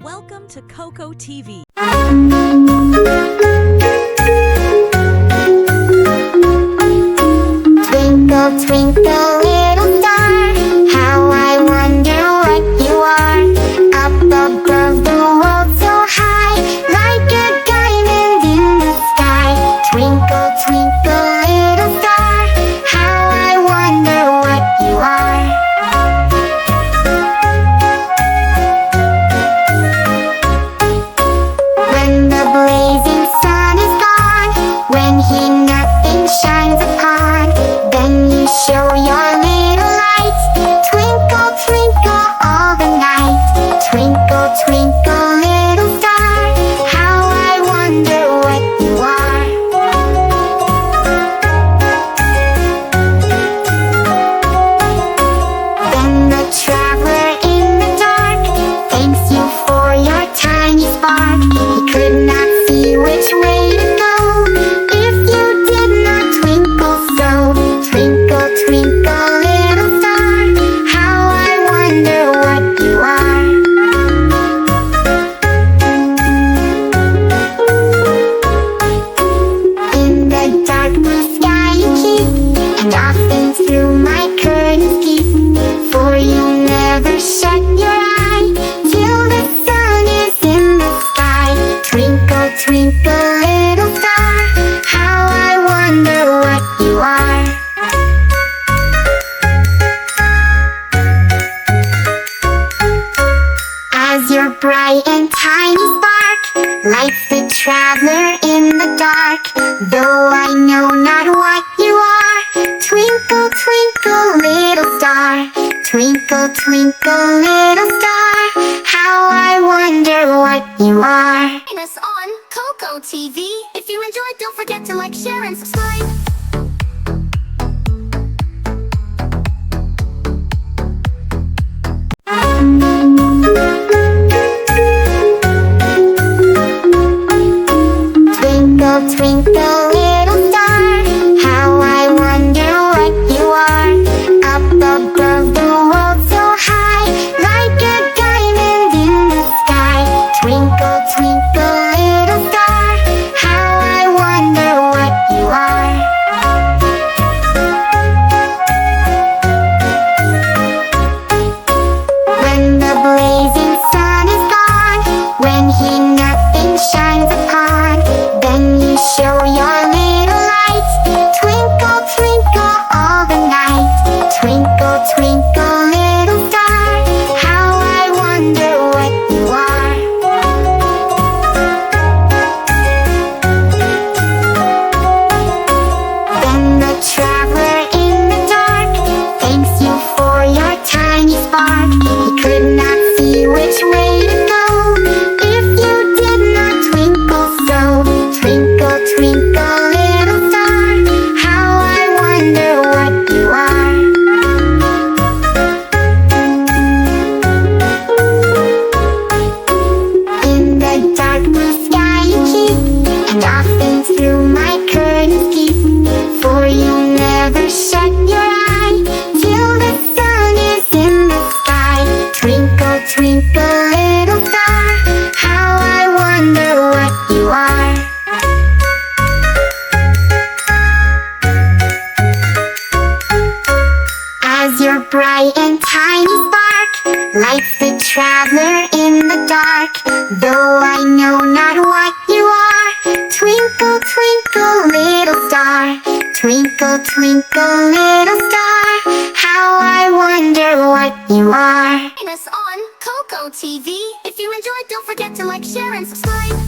Welcome to Koko TV. Twinkle, twinkle, little star, how I wonder what you are. Up above the world so high, like a diamond in the sky. Twinkle, twinkle, little star, how I wonder what you are. When the blazing sun is gone, when he nothing shines upon, then you show your little light. Twinkle, twinkle all the night. Twinkle, twinkle, little star, how I wonder what you are. Then the traveler in the dark thanks you for your tiny spark. He could not see which way to go if you did not twinkle so. Twinkle, twinkle, little star, how I wonder what you are. In the dark blue sky you keep, and often through my curtains peep. For you never shut your eye till the sun is in the sky. Twinkle, twinkle, little star, how I wonder what you are. As your bright and tiny spark lights the traveler in the dark, though I know not what you are. Twinkle, twinkle, little star, twinkle, twinkle, little star, how I wonder what you are. Find us on Koko TV. If you enjoyed, don't forget to like, share, and subscribe. Twinkle, twinkle, little star, how I wonder what you are. Up above the world so high, like a diamond in the sky. Twinkle, twinkle, little star, how I wonder what you are. When the blazing sun is gone, when he nothing shines upon, then you show your little light. Twinkle, twinkle all the night. Twinkle, twinkle, little star, how I wonder what you are. Then the traveler in the dark thanks you for your tiny spark. He could not see which way to go if you did not twinkle so. Twinkle, twinkle, little star, how I wonder what you are. In the dark blue sky you keep, and often through my curtains peep. For you never shut your eye till the sun is in the sky. Twinkle, twinkle, little star, how I wonder what you are. As your bright and tiny spark lights the traveler in the dark, though I know not what you are. Twinkle, twinkle, little star, twinkle, twinkle, little star, how I wonder what you are. Find us on Koko TV. If you enjoyed, don't forget to like, share, and subscribe.